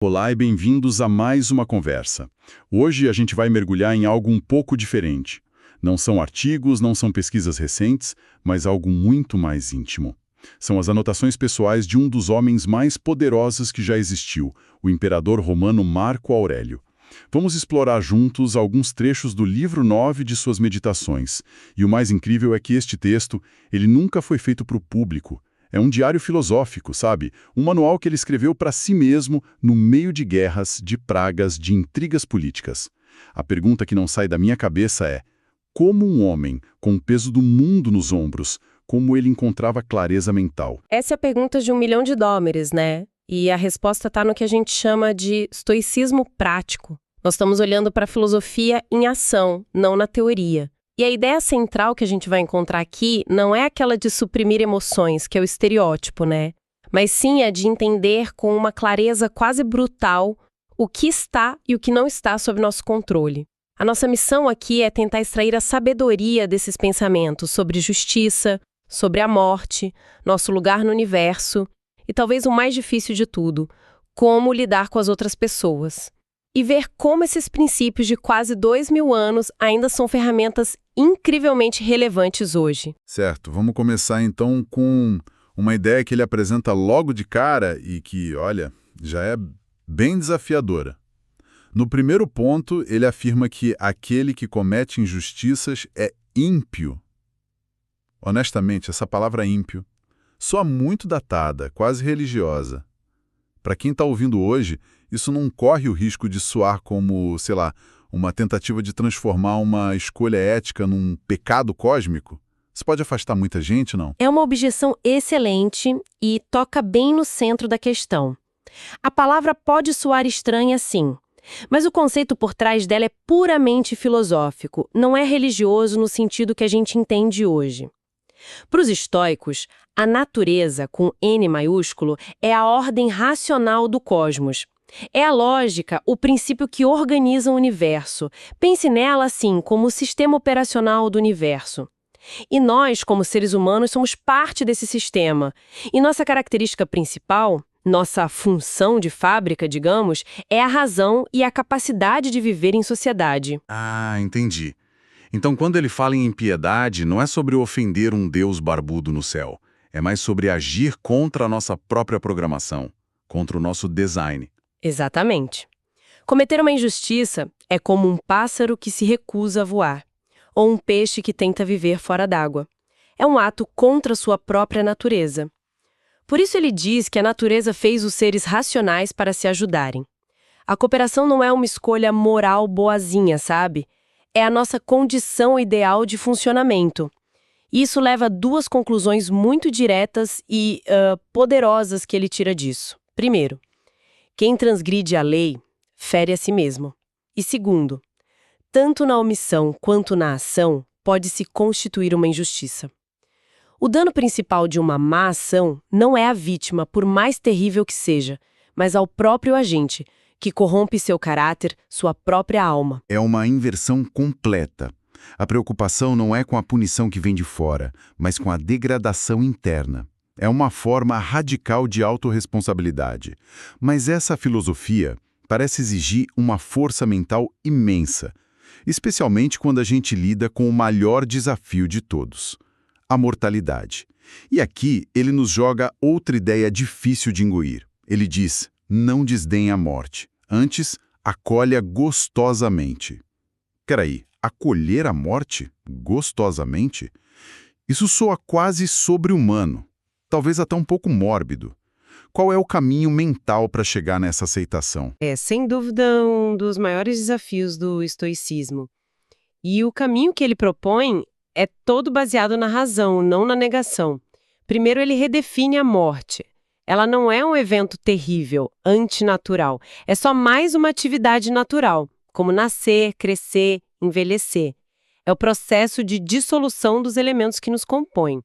Olá e bem-vindos a mais uma conversa. Hoje a gente vai mergulhar em algo um pouco diferente. Não são artigos, não são pesquisas recentes, mas algo muito mais íntimo. São as anotações pessoais de um dos homens mais poderosos que já existiu, o imperador romano Marco Aurélio. Vamos explorar juntos alguns trechos do livro 9 de suas meditações. E o mais incrível é que este texto, ele nunca foi feito para o público. É um diário filosófico, sabe? Um manual que ele escreveu para si mesmo no meio de guerras, de pragas, de intrigas políticas. A pergunta que não sai da minha cabeça é: como um homem, com o peso do mundo nos ombros, como ele encontrava clareza mental? Essa é a pergunta de $1 milhão, né? E a resposta está no que a gente chama de estoicismo prático. Nós estamos olhando para a filosofia em ação, não na teoria. E a ideia central que a gente vai encontrar aqui não é aquela de suprimir emoções, que é o estereótipo, né? Mas sim a de entender com uma clareza quase brutal o que está e o que não está sob nosso controle. A nossa missão aqui é tentar extrair a sabedoria desses pensamentos sobre justiça, sobre a morte, nosso lugar no universo e talvez o mais difícil de tudo, como lidar com as outras pessoas. E ver como esses princípios de quase 2000 anos ainda são ferramentas incrivelmente relevantes hoje. Certo, vamos começar então com uma ideia que ele apresenta logo de cara e que, olha, já é bem desafiadora. No primeiro ponto, ele afirma que aquele que comete injustiças é ímpio. Honestamente, essa palavra ímpio soa muito datada, quase religiosa. Para quem está ouvindo hoje, isso não corre o risco de soar como, sei lá, uma tentativa de transformar uma escolha ética num pecado cósmico? Isso pode afastar muita gente, não? É uma objeção excelente e toca bem no centro da questão. A palavra pode soar estranha, sim, mas o conceito por trás dela é puramente filosófico, não é religioso no sentido que a gente entende hoje. Para os estoicos, a natureza, com N maiúsculo, é a ordem racional do cosmos. É a lógica, o princípio que organiza o universo. Pense nela assim, como o sistema operacional do universo. E nós, como seres humanos, somos parte desse sistema. E nossa característica principal, nossa função de fábrica, digamos, é a razão e a capacidade de viver em sociedade. Ah, entendi. Então, quando ele fala em impiedade, não é sobre ofender um Deus barbudo no céu. É mais sobre agir contra a nossa própria programação, contra o nosso design. Exatamente. Cometer uma injustiça é como um pássaro que se recusa a voar, ou um peixe que tenta viver fora d'água. É um ato contra sua própria natureza. Por isso ele diz que a natureza fez os seres racionais para se ajudarem. A cooperação não é uma escolha moral boazinha, sabe? É a nossa condição ideal de funcionamento. Isso leva a duas conclusões muito diretas e poderosas que ele tira disso. Primeiro, quem transgride a lei, fere a si mesmo. E segundo, tanto na omissão quanto na ação, pode-se constituir uma injustiça. O dano principal de uma má ação não é a vítima, por mais terrível que seja, mas ao próprio agente, que corrompe seu caráter, sua própria alma. É uma inversão completa. A preocupação não é com a punição que vem de fora, mas com a degradação interna. É uma forma radical de autorresponsabilidade. Mas essa filosofia parece exigir uma força mental imensa, especialmente quando a gente lida com o maior desafio de todos, a mortalidade. E aqui ele nos joga outra ideia difícil de engolir. Ele diz: não desdenhe a morte, antes acolha gostosamente. Peraí, acolher a morte gostosamente? Isso soa quase sobre-humano, talvez até um pouco mórbido. Qual é o caminho mental para chegar nessa aceitação? É, sem dúvida, um dos maiores desafios do estoicismo. E o caminho que ele propõe é todo baseado na razão, não na negação. Primeiro, ele redefine a morte. Ela não é um evento terrível, antinatural. É só mais uma atividade natural, como nascer, crescer, envelhecer. É o processo de dissolução dos elementos que nos compõem.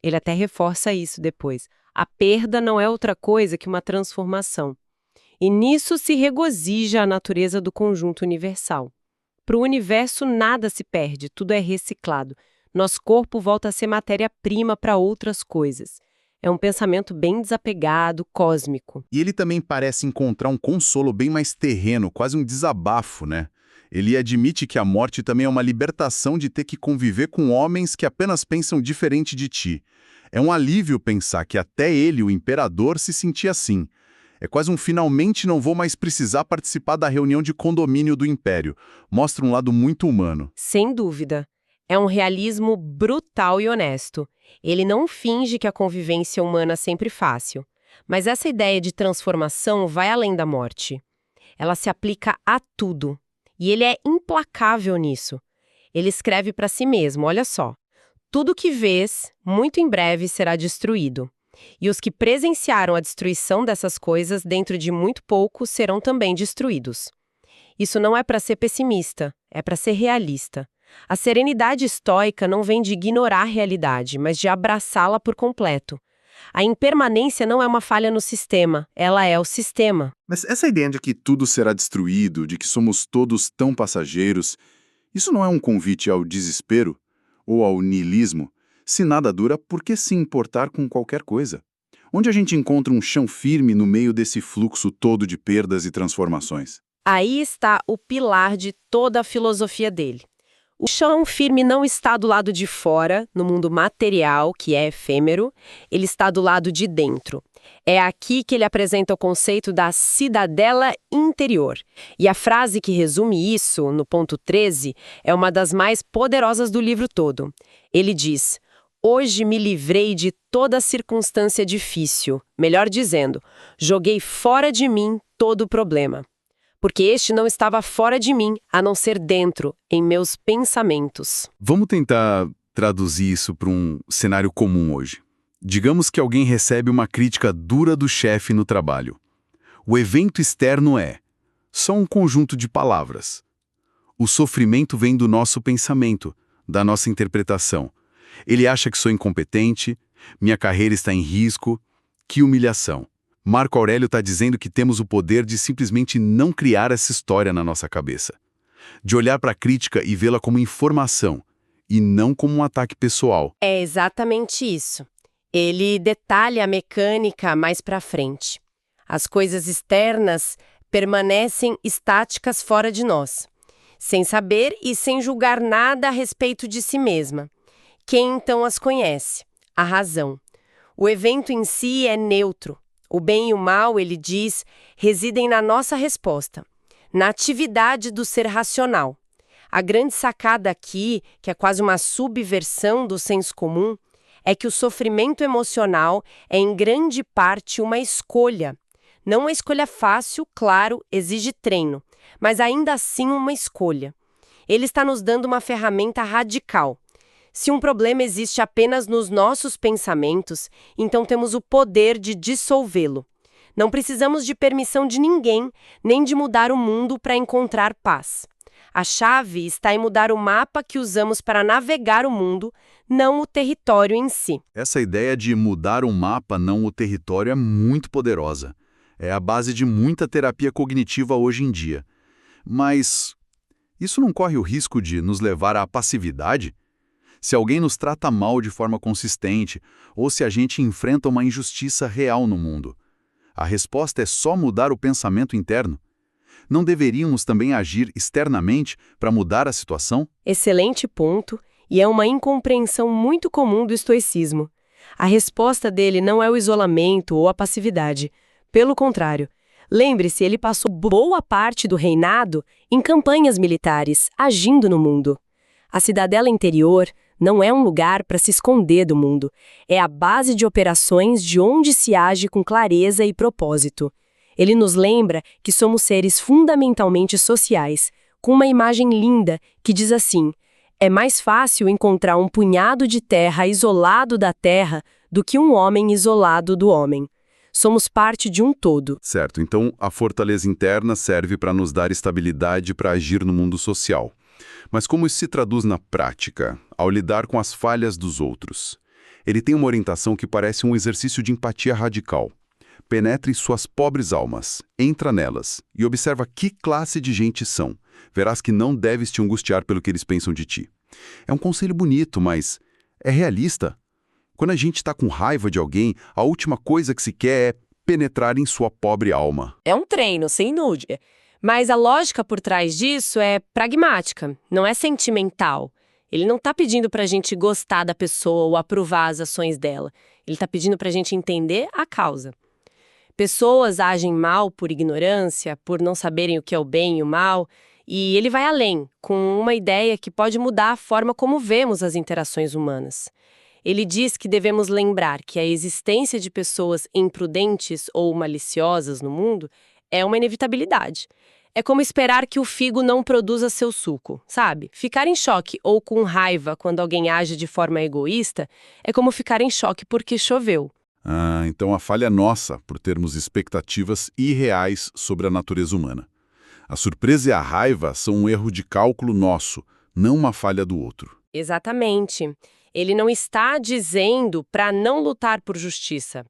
Ele até reforça isso depois. A perda não é outra coisa que uma transformação. E nisso se regozija a natureza do conjunto universal. Para o universo nada se perde, tudo é reciclado. Nosso corpo volta a ser matéria-prima para outras coisas. É um pensamento bem desapegado, cósmico. E ele também parece encontrar um consolo bem mais terreno, quase um desabafo, né? Ele admite que a morte também é uma libertação de ter que conviver com homens que apenas pensam diferente de ti. É um alívio pensar que até ele, o imperador, se sentia assim. É quase um finalmente não vou mais precisar participar da reunião de condomínio do império. Mostra um lado muito humano. Sem dúvida. É um realismo brutal e honesto. Ele não finge que a convivência humana é sempre fácil. Mas essa ideia de transformação vai além da morte. Ela se aplica a tudo. E ele é implacável nisso. Ele escreve para si mesmo, olha só. Tudo que vês, muito em breve será destruído. E os que presenciaram a destruição dessas coisas, dentro de muito pouco, serão também destruídos. Isso não é para ser pessimista, é para ser realista. A serenidade estoica não vem de ignorar a realidade, mas de abraçá-la por completo. A impermanência não é uma falha no sistema, ela é o sistema. Mas essa ideia de que tudo será destruído, de que somos todos tão passageiros, isso não é um convite ao desespero ou ao niilismo? Se nada dura, por que se importar com qualquer coisa? Onde a gente encontra um chão firme no meio desse fluxo todo de perdas e transformações? Aí está o pilar de toda a filosofia dele. O chão firme não está do lado de fora, no mundo material, que é efêmero, ele está do lado de dentro. É aqui que ele apresenta o conceito da cidadela interior. E a frase que resume isso, no ponto 13, é uma das mais poderosas do livro todo. Ele diz: hoje me livrei de toda circunstância difícil. Melhor dizendo, joguei fora de mim todo o problema. Porque este não estava fora de mim, a não ser dentro, em meus pensamentos. Vamos tentar traduzir isso para um cenário comum hoje. Digamos que alguém recebe uma crítica dura do chefe no trabalho. O evento externo é só um conjunto de palavras. O sofrimento vem do nosso pensamento, da nossa interpretação. Ele acha que sou incompetente, minha carreira está em risco. Que humilhação. Marco Aurélio está dizendo que temos o poder de simplesmente não criar essa história na nossa cabeça. De olhar para a crítica e vê-la como informação, e não como um ataque pessoal. É exatamente isso. Ele detalha a mecânica mais para frente. As coisas externas permanecem estáticas fora de nós, sem saber e sem julgar nada a respeito de si mesma. Quem então as conhece? A razão. O evento em si é neutro. O bem e o mal, ele diz, residem na nossa resposta, na atividade do ser racional. A grande sacada aqui, que é quase uma subversão do senso comum, é que o sofrimento emocional é em grande parte uma escolha. Não uma escolha fácil, claro, exige treino, mas ainda assim uma escolha. Ele está nos dando uma ferramenta radical. Se um problema existe apenas nos nossos pensamentos, então temos o poder de dissolvê-lo. Não precisamos de permissão de ninguém, nem de mudar o mundo para encontrar paz. A chave está em mudar o mapa que usamos para navegar o mundo, não o território em si. Essa ideia de mudar o mapa, não o território, é muito poderosa. É a base de muita terapia cognitiva hoje em dia. Mas isso não corre o risco de nos levar à passividade? Se alguém nos trata mal de forma consistente, ou se a gente enfrenta uma injustiça real no mundo, a resposta é só mudar o pensamento interno? Não deveríamos também agir externamente para mudar a situação? Excelente ponto, e é uma incompreensão muito comum do estoicismo. A resposta dele não é o isolamento ou a passividade. Pelo contrário, lembre-se, ele passou boa parte do reinado em campanhas militares, agindo no mundo. A cidadela interior não é um lugar para se esconder do mundo, é a base de operações de onde se age com clareza e propósito. Ele nos lembra que somos seres fundamentalmente sociais, com uma imagem linda que diz assim: é mais fácil encontrar um punhado de terra isolado da terra do que um homem isolado do homem. Somos parte de um todo. Certo, então a fortaleza interna serve para nos dar estabilidade para agir no mundo social. Mas como isso se traduz na prática, ao lidar com as falhas dos outros? Ele tem uma orientação que parece um exercício de empatia radical. Penetre suas pobres almas, entra nelas e observa que classe de gente são. Verás que não deves te angustiar pelo que eles pensam de ti. É um conselho bonito, mas é realista? Quando a gente está com raiva de alguém, a última coisa que se quer é penetrar em sua pobre alma. É um treino, sem dúvida. Mas a lógica por trás disso é pragmática, não é sentimental. Ele não está pedindo para a gente gostar da pessoa ou aprovar as ações dela. Ele está pedindo para a gente entender a causa. Pessoas agem mal por ignorância, por não saberem o que é o bem e o mal, e ele vai além, com uma ideia que pode mudar a forma como vemos as interações humanas. Ele diz que devemos lembrar que a existência de pessoas imprudentes ou maliciosas no mundo é uma inevitabilidade. É como esperar que o figo não produza seu suco, sabe? Ficar em choque ou com raiva quando alguém age de forma egoísta é como ficar em choque porque choveu. Então a falha é nossa por termos expectativas irreais sobre a natureza humana. A surpresa e a raiva são um erro de cálculo nosso, não uma falha do outro. Exatamente. Ele não está dizendo para não lutar por justiça.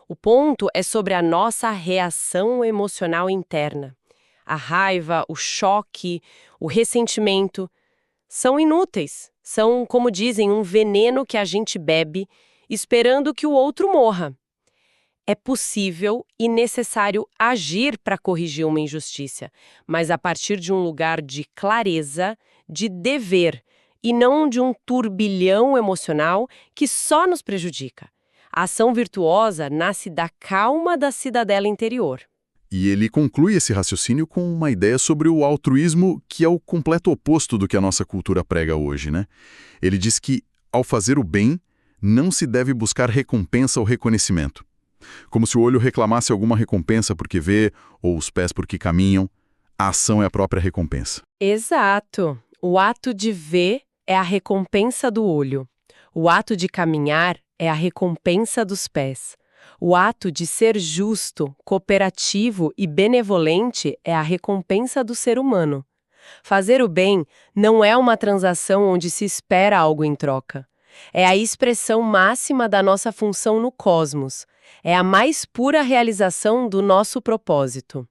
O ponto é sobre a nossa reação emocional interna. A raiva, o choque, o ressentimento são inúteis. São, como dizem, um veneno que a gente bebe, esperando que o outro morra. É possível e necessário agir para corrigir uma injustiça, mas a partir de um lugar de clareza, de dever, e não de um turbilhão emocional que só nos prejudica. A ação virtuosa nasce da calma da cidadela interior. E ele conclui esse raciocínio com uma ideia sobre o altruísmo, que é o completo oposto do que a nossa cultura prega hoje, né? Ele diz que, ao fazer o bem, não se deve buscar recompensa ou reconhecimento. Como se o olho reclamasse alguma recompensa porque vê, ou os pés porque caminham. A ação é a própria recompensa. Exato. O ato de ver é a recompensa do olho. O ato de caminhar é a recompensa dos pés. O ato de ser justo, cooperativo e benevolente é a recompensa do ser humano. Fazer o bem não é uma transação onde se espera algo em troca. É a expressão máxima da nossa função no cosmos. É a mais pura realização do nosso propósito.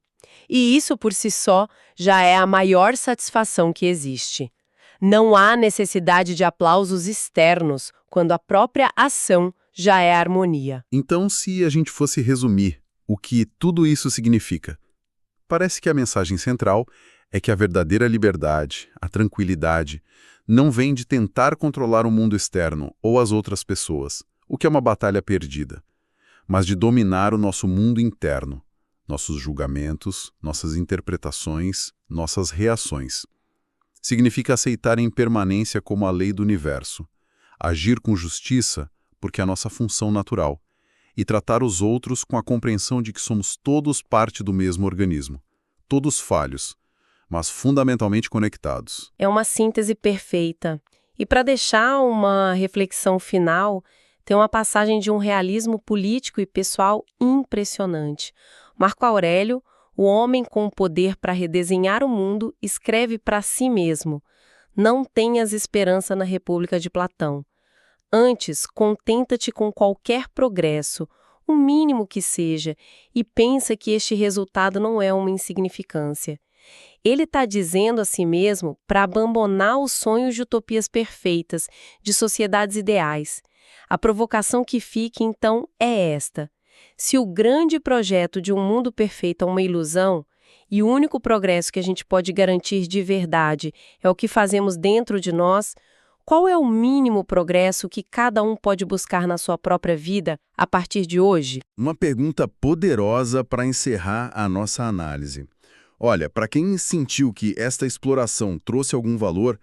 E isso por si só já é a maior satisfação que existe. Não há necessidade de aplausos externos quando a própria ação já é harmonia. Então, se a gente fosse resumir o que tudo isso significa, parece que a mensagem central é que a verdadeira liberdade, a tranquilidade, não vem de tentar controlar o mundo externo ou as outras pessoas, o que é uma batalha perdida, mas de dominar o nosso mundo interno, nossos julgamentos, nossas interpretações, nossas reações. Significa aceitar a impermanência como a lei do universo, agir com justiça porque é a nossa função natural, e tratar os outros com a compreensão de que somos todos parte do mesmo organismo, todos falhos, mas fundamentalmente conectados. É uma síntese perfeita. E para deixar uma reflexão final, tem uma passagem de um realismo político e pessoal impressionante. Marco Aurélio, o homem com o poder para redesenhar o mundo, escreve para si mesmo: "Não tenhas esperança na República de Platão. Antes, contenta-te com qualquer progresso, o mínimo que seja, e pensa que este resultado não é uma insignificância." Ele está dizendo a si mesmo para abandonar os sonhos de utopias perfeitas, de sociedades ideais. A provocação que fica, então, é esta: se o grande projeto de um mundo perfeito é uma ilusão, e o único progresso que a gente pode garantir de verdade é o que fazemos dentro de nós, qual é o mínimo progresso que cada um pode buscar na sua própria vida a partir de hoje? Uma pergunta poderosa para encerrar a nossa análise. Olha, para quem sentiu que esta exploração trouxe algum valor,